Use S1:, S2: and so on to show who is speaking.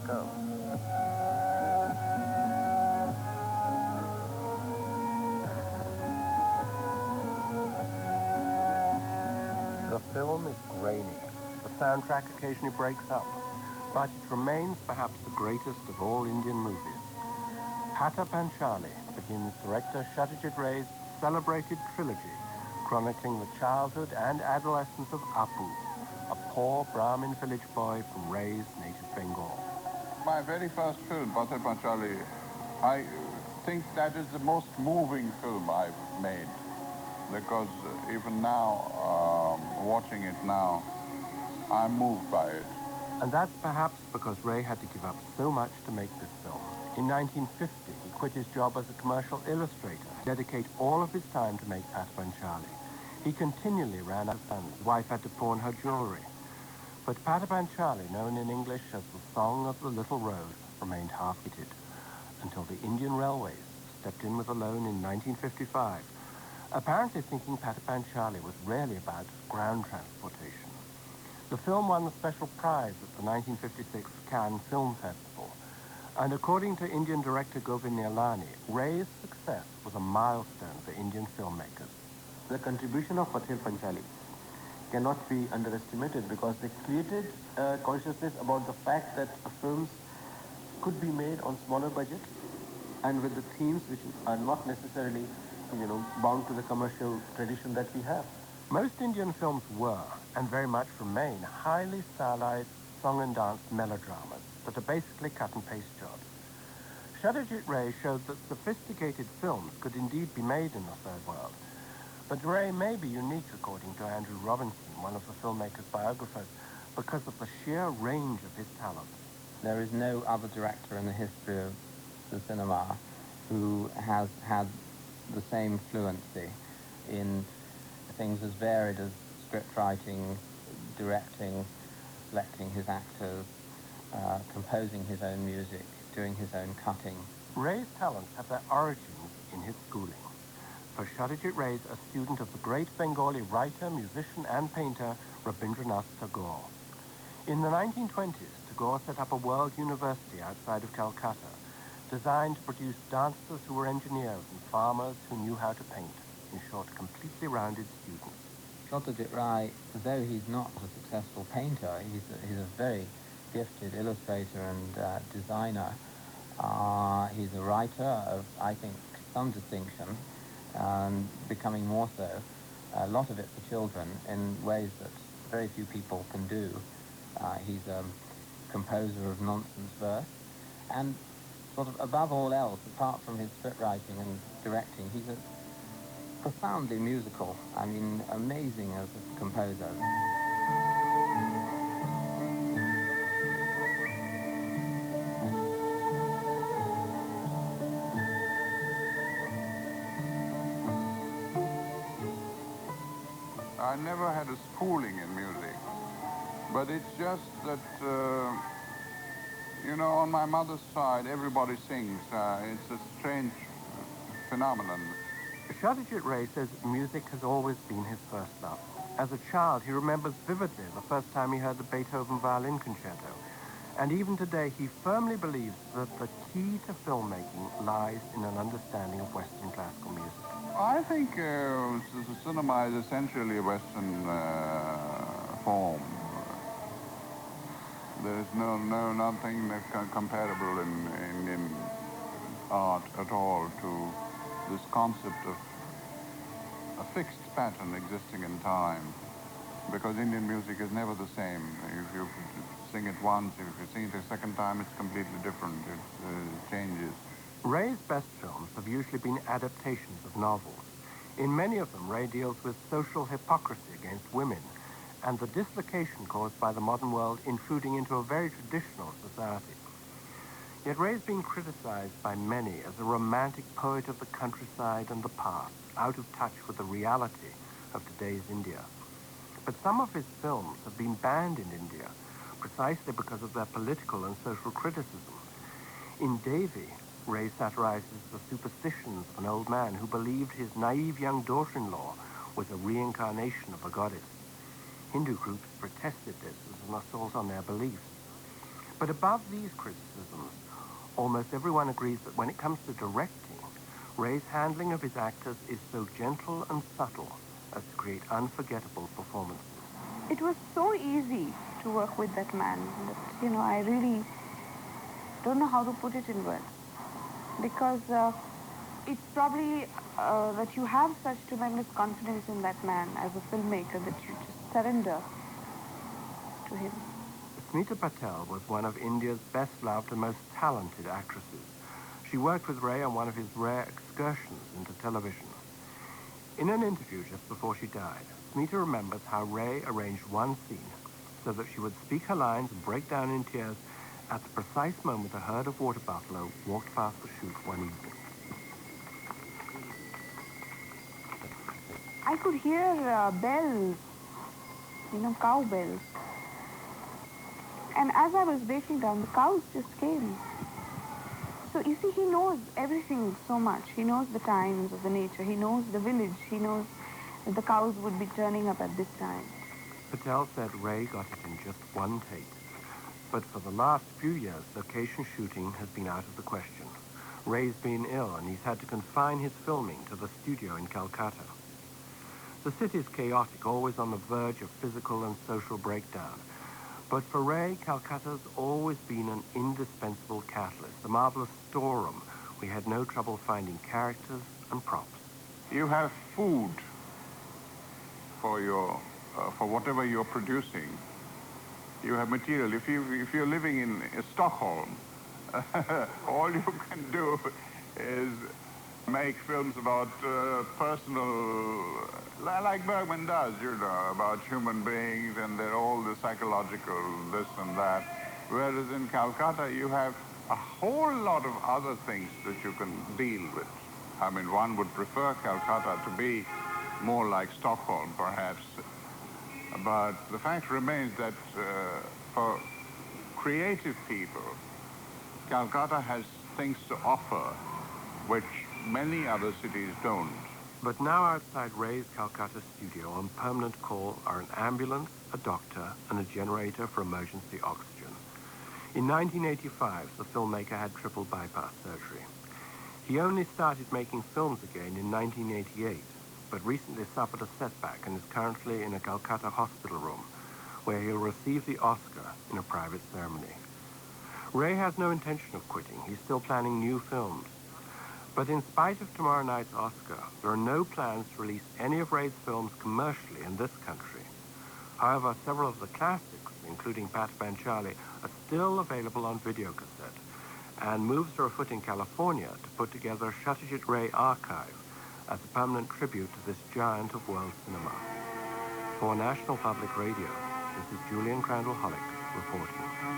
S1: go. The film is grainy. The soundtrack occasionally breaks up, but it remains perhaps the greatest of all Indian movies. Pata Panchali begins director Satyajit Ray's celebrated trilogy, chronicling the childhood and adolescence of Apu, a poor Brahmin village boy from Ray's native Bengal.
S2: My very first film, Pata Panchali, I think that is the most moving film I've made, because even now, watching it now, I'm moved by it.
S1: And that's perhaps because Ray had to give up so much to make this film. In 1950, he quit his job as a commercial illustrator, dedicate all of his time to make Pata Panchali. He continually ran out of funds. His wife had to pawn her jewelry. But Pata Panchali, known in English as the Song of the Little Road, remained half-heated until the Indian Railways stepped in with a loan in 1955, apparently thinking Pata Panchali was really about ground transportation. The film won the special prize at the 1956 Cannes Film Festival, and according to Indian director Govind Nihalani, Ray's success was a milestone for Indian filmmakers.
S3: The contribution of Pata Panchali cannot be underestimated because they created consciousness about the fact that films could be made on smaller budget and with the themes which are not necessarily, bound to the commercial tradition that we have.
S1: Most Indian films were, and very much remain, highly stylized song and dance melodramas that are basically cut-and-paste jobs. Satyajit Ray showed that sophisticated films could indeed be made in the Third World. But Ray may be unique, according to Andrew Robinson, one of the filmmaker's biographers, because of the sheer range of his talent.
S4: There is no other director in the history of the cinema who has had the same fluency in things as varied as script writing, directing, selecting his actors, composing his own music, doing his own cutting.
S1: Ray's talents have their origins in his schooling. For Satyajit Ray, a student of the great Bengali writer, musician, and painter Rabindranath Tagore. In the 1920s, Tagore set up a world university outside of Calcutta, designed to produce dancers who were engineers and farmers who knew how to paint. In short, completely rounded students.
S4: Satyajit Ray, though he's not a successful painter, he's a very gifted illustrator and designer. He's a writer of, I think, some distinction, and becoming more so, a lot of it for children in ways that very few people can do. He's a composer of nonsense verse, and sort of above all else, apart from his script writing and directing, he's a profoundly musical. I mean, amazing as a composer.
S2: I never had a schooling in music, but it's just that, on my mother's side, everybody sings. It's a strange phenomenon.
S1: Satyajit Ray says music has always been his first love. As a child, he remembers vividly the first time he heard the Beethoven violin concerto. And even today, he firmly believes that the key to filmmaking lies in an understanding of Western classical music.
S2: I think cinema is essentially a Western form. There is nothing comparable in Indian art at all to this concept of a fixed pattern existing in time, because Indian music is never the same. If you sing it once, if you sing it a second time, it's completely different. It changes.
S1: Ray's best films have usually been adaptations of novels. In many of them, Ray deals with social hypocrisy against women and the dislocation caused by the modern world intruding into a very traditional society. Yet Ray's been criticized by many as a romantic poet of the countryside and the past, out of touch with the reality of today's India. But some of his films have been banned in India precisely because of their political and social criticism. In Devi, Ray satirizes the superstitions of an old man who believed his naive young daughter-in-law was a reincarnation of a goddess. Hindu groups protested this as an assault on their beliefs. But above these criticisms, almost everyone agrees that when it comes to directing, Ray's handling of his actors is so gentle and subtle as to create unforgettable performances.
S5: It was so easy to work with that man that, I really don't know how to put it in words. Because it's probably that you have such tremendous confidence in that man as a filmmaker that you just surrender to him.
S1: Smita Patel was one of India's best-loved and most talented actresses. She worked with Ray on one of his rare excursions into television. In an interview just before she died, Smita remembers how Ray arranged one scene so that she would speak her lines and break down in tears at the precise moment a herd of water buffalo walked past the shoot one evening.
S5: I could hear bells, cow bells. And as I was breaking down, the cows just came. So you see, he knows everything so much. He knows the times of the nature. He knows the village. He knows that the cows would be turning up at this time.
S1: Patel said Ray got it in just one take. But for the last few years, location shooting has been out of the question. Ray's been ill and he's had to confine his filming to the studio in Calcutta. The city's chaotic, always on the verge of physical and social breakdown. But for Ray, Calcutta's always been an indispensable catalyst, a marvelous storeroom. We had no trouble finding characters and props.
S2: You have food for for whatever you're producing. You have material. If you're living in Stockholm, all you can do is make films about personal, like Bergman does, about human beings and all the psychological this and that. Whereas in Calcutta, you have a whole lot of other things that you can deal with. I mean, one would prefer Calcutta to be more like Stockholm, perhaps. But the fact remains that for creative people, Calcutta has things to offer which many other cities don't.
S1: But now outside Ray's Calcutta studio on permanent call are an ambulance, a doctor, and a generator for emergency oxygen. In 1985, the filmmaker had triple bypass surgery. He only started making films again in 1988, but recently suffered a setback and is currently in a Calcutta hospital room, where he'll receive the Oscar in a private ceremony. Ray has no intention of quitting. He's still planning new films. But in spite of tomorrow night's Oscar, there are no plans to release any of Ray's films commercially in this country. However, several of the classics, including Pat Bengali, are still available on videocassette, and moves are afoot in California to put together a Satyajit Ray archive as a permanent tribute to this giant of world cinema. For National Public Radio, this is Julian Crandall-Hollick reporting.